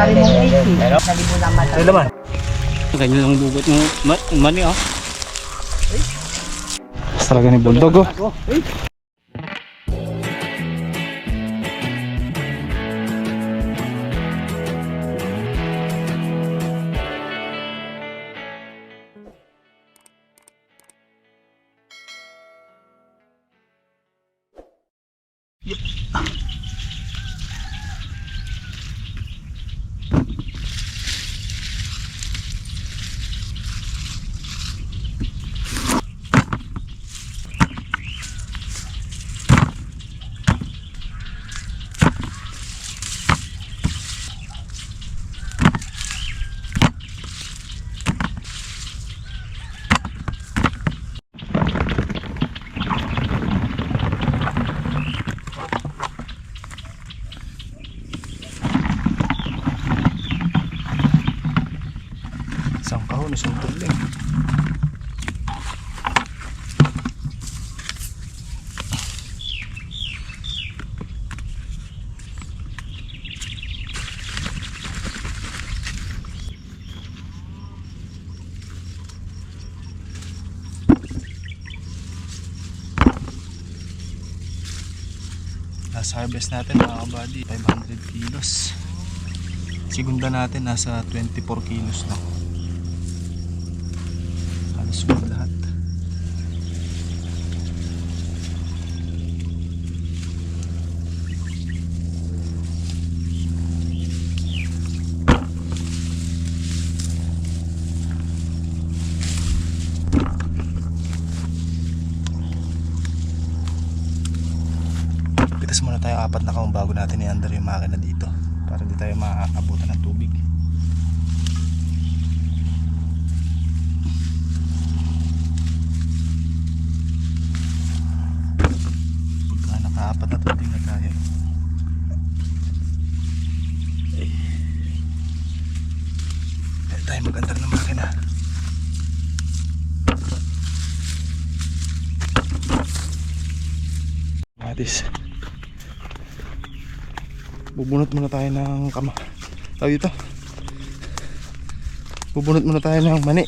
Pare mong 80. Pero nalibo naman. Ano naman? Ganyan lang bugot ng mani oh. Talaga ni Bulldog oh. Isang kahon, isang tuling. Last harvest natin mga kabady, 500 kilos. Segunda natin nasa 24 kilos lang. Halos full lahat. Pitas muna tayo 4 na kaong bago natin i-under yung makina dito para di tayo maabutan ng tubig. Pagka naka-4 na tubig na tayo. Dahil tayo mag-under ng makina. Matis. Bubunot muna tayo ng tawag dito. Bubunot muna tayo ng mani.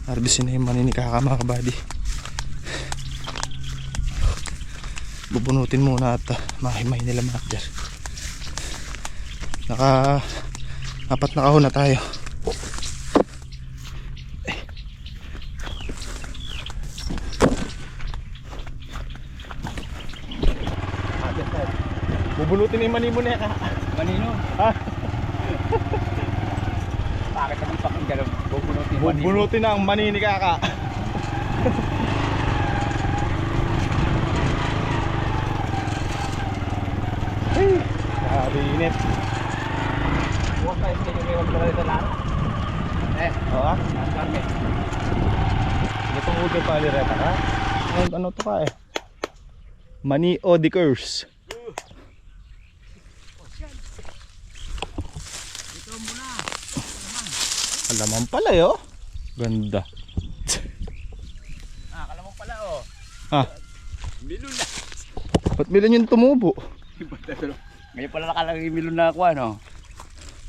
Harvestin na yung mani ni Kaka mga kabady. Bubunutin muna at mahimay nila master. Naka 4 na kahon na tayo. Bubunutin na yung mani mo na. Manino? Ha? Bakit naman pakang gano'n? Bubunutin yung mani. Bubunutin na ang mani ni Kaka. Ay, init. Huwag tayo sa inyo ngayon pala ito lang. Oo ah? Itong udo pa alireta ka? Ano to ka eh? Mani Odikers. Alaman pala yo. Ganda. Kalamang pala oh. Ha? Milon na. Ba't milon yung tumubo? Ngayon pala nakalagay milon na ako ano.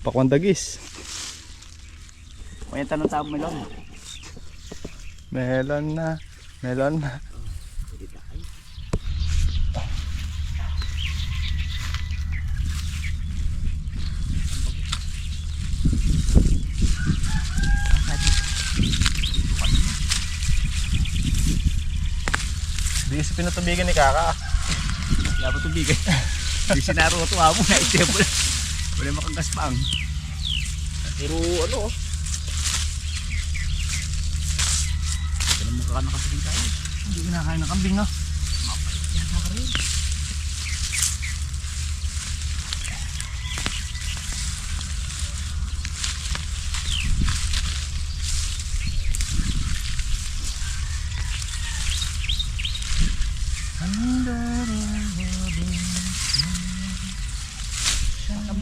Pakwandagis. Ngayon tanong sa milon. Melon na. Melon na. Di si pinutubigan ni Kaka. Kaya ba tubigan? Di sinaroto mo na ito. Wala makagaspang. Pero ano oh. Ito na mukha ka nakasabing tayo. Hindi kinakain ng kambing no. Mapait yata ka rin.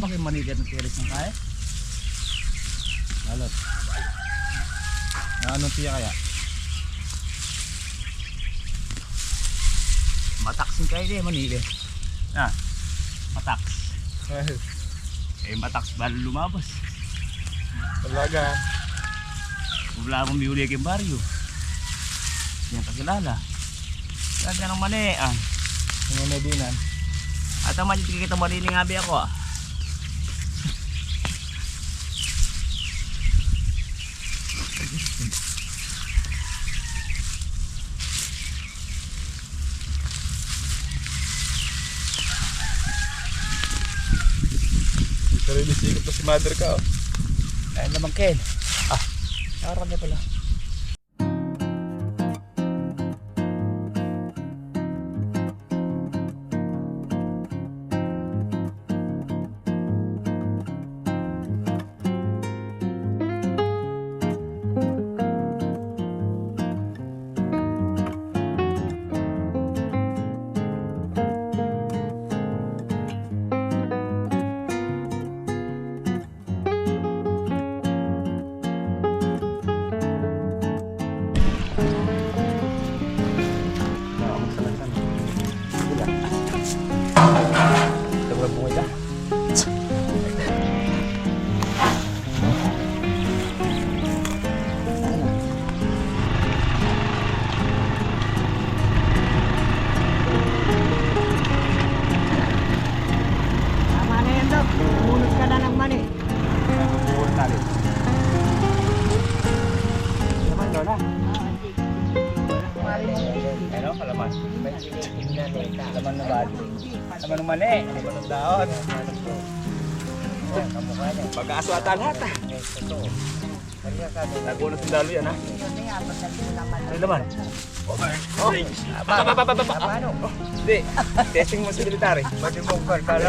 Bakit manigat ng tiris ng kaya? Alat. Na anong tiya kaya? Mataksin kayo din, manili. Ah, mataks. Eh mataks ba lumabas? Talaga. Wala akong bihuli kay baryo. Yan kakilala. Lagyan ng mani ah. Ang medinan. At ang mani kita mani ni ngabi ako ah. Pero inisikap pa si mother ka oh. Ayun naman Ken. Ah, nakarami pala. Tama na yan, Dok. Umunod ka na ng mani. Buwan natin. Naman, Lola. Ano, kalaman. Laman na bali. Laman ng mani. Laman ng daon. Pag-aaswatan hata. Nagulat ng dalo yan ha. Ano naman? Oh, Paano? hindi. Testing mo sa military. Pwede mo ba? Kala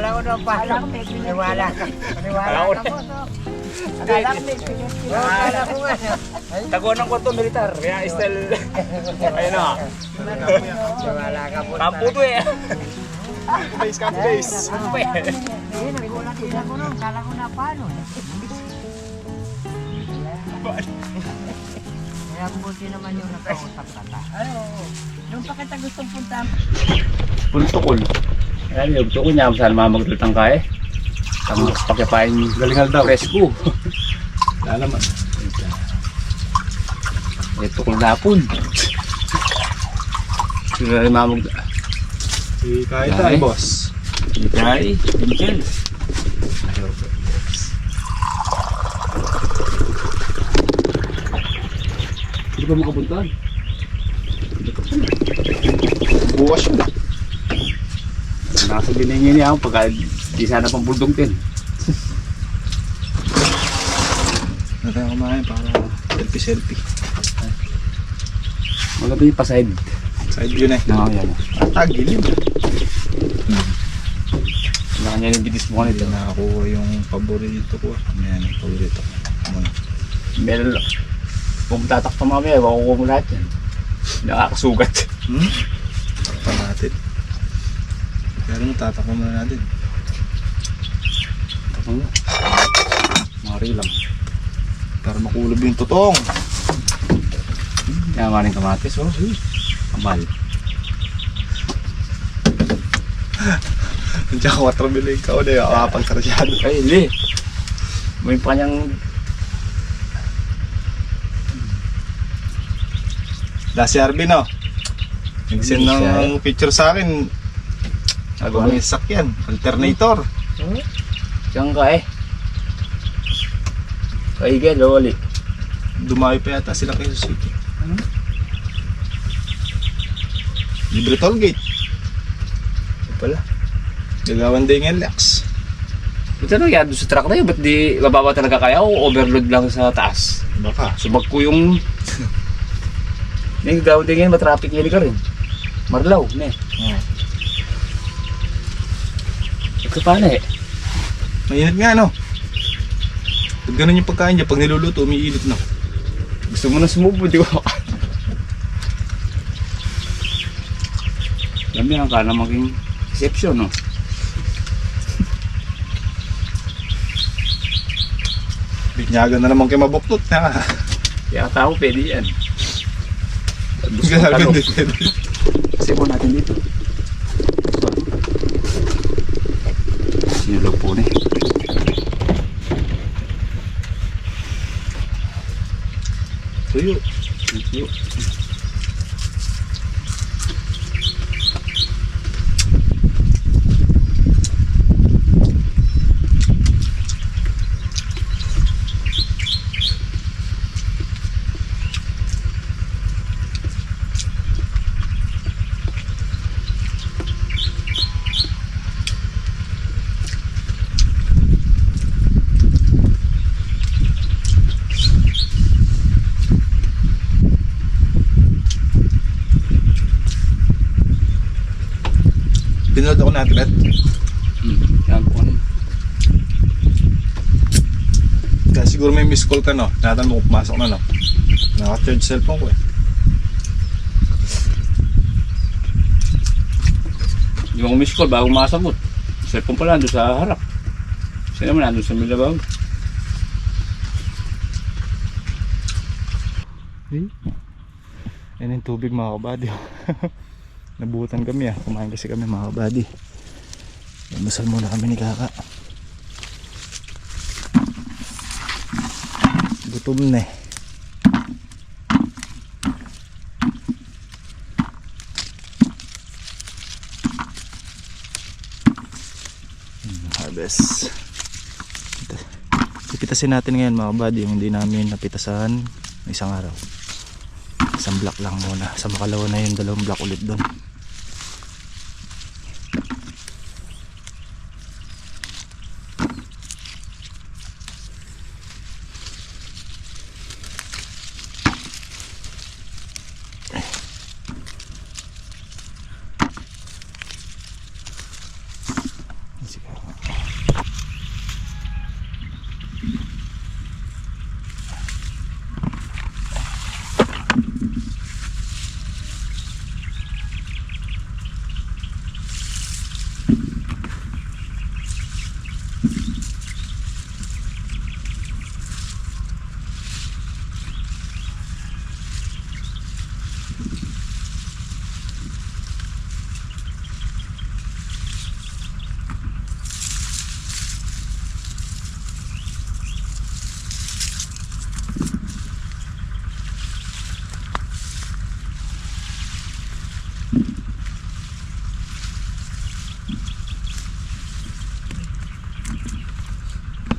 ko na paano. Niwala ka. Niwala Kala ko ka na. po, Dok. Kala ko may Kala ko nga. Taguan ng kwarto militar. Kaya style. Ayun na. Niwala ka po. Kampo to eh. Camp base. Kampo eh. Eh, nagulat din ako nun. Kala ko na paano. Kaya buti naman yung nakausap ka ta. Nung pa kita gustong punta. Puntukol. Ayan yung gusto ko niya. Saan mamagdutang ka eh. Ang pagkapain Galingal daw. presko. Lalaman. Ito kung napon. Sino na mamag... Si Kahit Ay. boss. Ikay, Michel. Hindi ba makapuntahan? Bukas yun. Nasa binigyan niya ako pagka di sana pang buldong tin. Natin kumain para selfie. Maganda yung pasahid. Side view na eh. Oo, yan. Tagilid. Kanya yung bidis mo kanito. Nakakuha yung paborito ko. Ayan yung paborito ko. Muna. Meron lang. Kung tatak pa mamaya, makukuha mo lahat yan. Nakakasugat. Pa natin. Pero tatakpan muna natin. Mari lang. Para makulob yung tutong. Yaman yung kamatis, oh. Kamal. Nandiyan ka 4 bilay ka o na yung kapagtrasyado. Ay, hindi. May pa kanyang... Last year, no? Nag-send ng picture sa akin. Nagawa yung sakyan. Alternator. Diyan ka eh. Kaigel, wali. Dumayo pa yata sila kay Suzuki. Libre toll gate. Ito pala. Gagawan din yung LX. Ito na yan, doon sa truck na yun. Ba't di mababa talaga kaya o overload lang sa taas? Baka. Subag ko yung... May gawin din ngayon, matraffic hili ka rin. Marlaw, ne. Ito paano eh? Mainit nga, no? Pag ganun yung pagkain niya, pag niluluto, umiinit na. Gusto mo na sumubo, di ba? Dami ang kana maging exception, no? Binyagan na naman kayo mabuktot na. Kaya tao, pwede yan. Gusto mo Grabe tanong. din. Kasi po natin dito. Sinulog po na eh. Pinload ako natin at Yan po. kaya siguro may miss call ka no. Tinatanong mo kung pumasok na no. Naka-charge cellphone ko eh. Hindi mo miss call bago masagot. Cellphone pala nandun sa harap. Kasi naman nandun sa milabag. Yan yung tubig mga kabady. Nabutan kami kumain kasi kami mga kabady. Masal muna kami ni Kaka. Gutom na eh. Harvest. Pipitasin natin ngayon mga kabady yung hindi namin napitasan isang araw. Isang block lang muna. Sa makalawa na yung dalawang block ulit doon.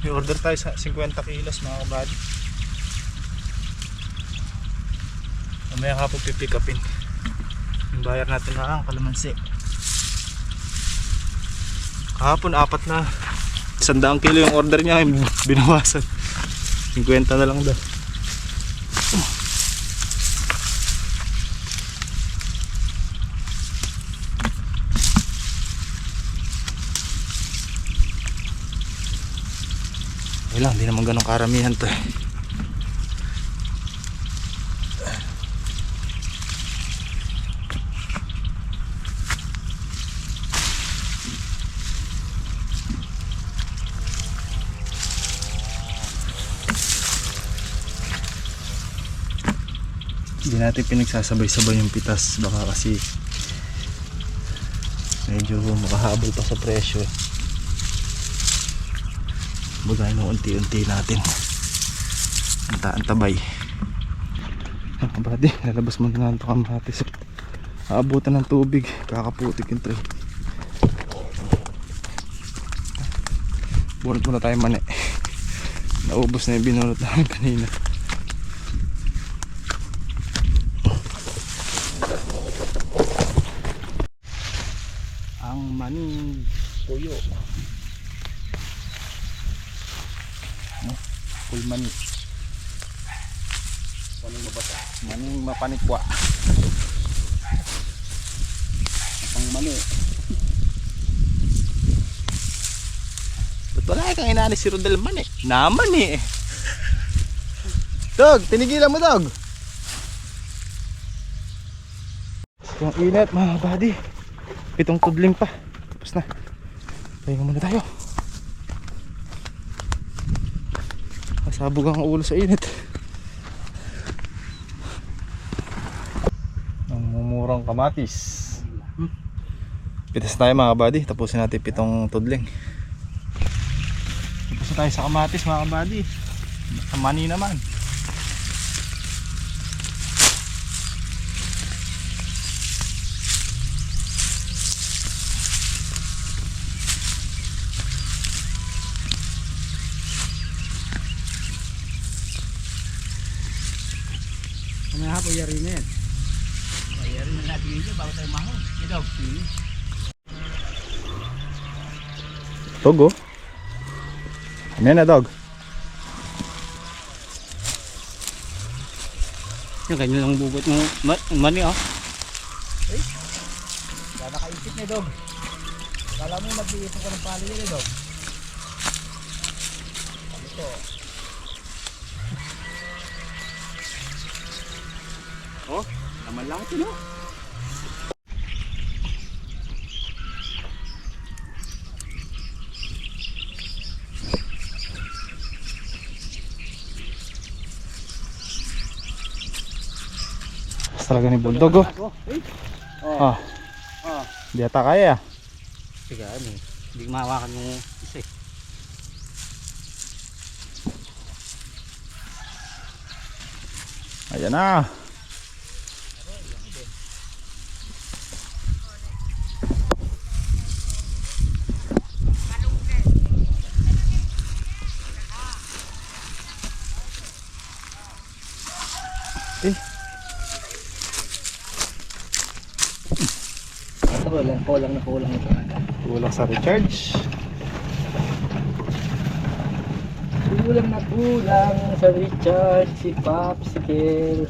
I-order tayo sa 50 kilos mga kabady. Mamaya kapag pipick upin. Yung bayar natin na ang kalamansi. Kahapon 4 na 100 kilo yung order niya, binawasan 50 na lang daw. Okay lang, hindi naman ganun karamihan to eh. Hindi natin pinagsasabay-sabay yung pitas, baka kasi medyo makahabol pa sa presyo eh. Bagay na unti-unti natin antabay. Kabady, lalabas mo na ito kamatis. Aabutan ng tubig, kakaputik yung tray. Bunot muna tayo mani. Naubos na yung binunot namin kanina. Ang maning puyo. Mani. Maning mabasa. Maning mapanikwa. Ang mani. Ba't wala kang inaani si Rodel man eh? Naman eh. Dog, tinigilan mo dog. Yung init mga buddy. 7 tudling pa. Tapos na. Pahinga muna tayo. Sabog ang ulo sa init. Ang mumurang kamatis. Pitas tayo mga kabady. Tapusin natin 7 tudling. Tapos na tayo sa kamatis mga kabady. Sa mani naman. Ano po yari na yan? Yari na natin yun bago tayo mahon. Ito. Dog oh. Ano yan na dog? Yung ganyan lang bubot ng mani oh. Wala nakaisip na dog. Kala mo nag-iipon ko ng pali yun eh, ito. Oh, naman lang ito, no? Talaga ni Bulldog oh. Ah, Oh. di ata kaya. Sige, ano eh. Hindi mahawakan yung isa eh. Ayan na. Kulang Kulang sa recharge. Kulang na kulang sa recharge si Popsicle.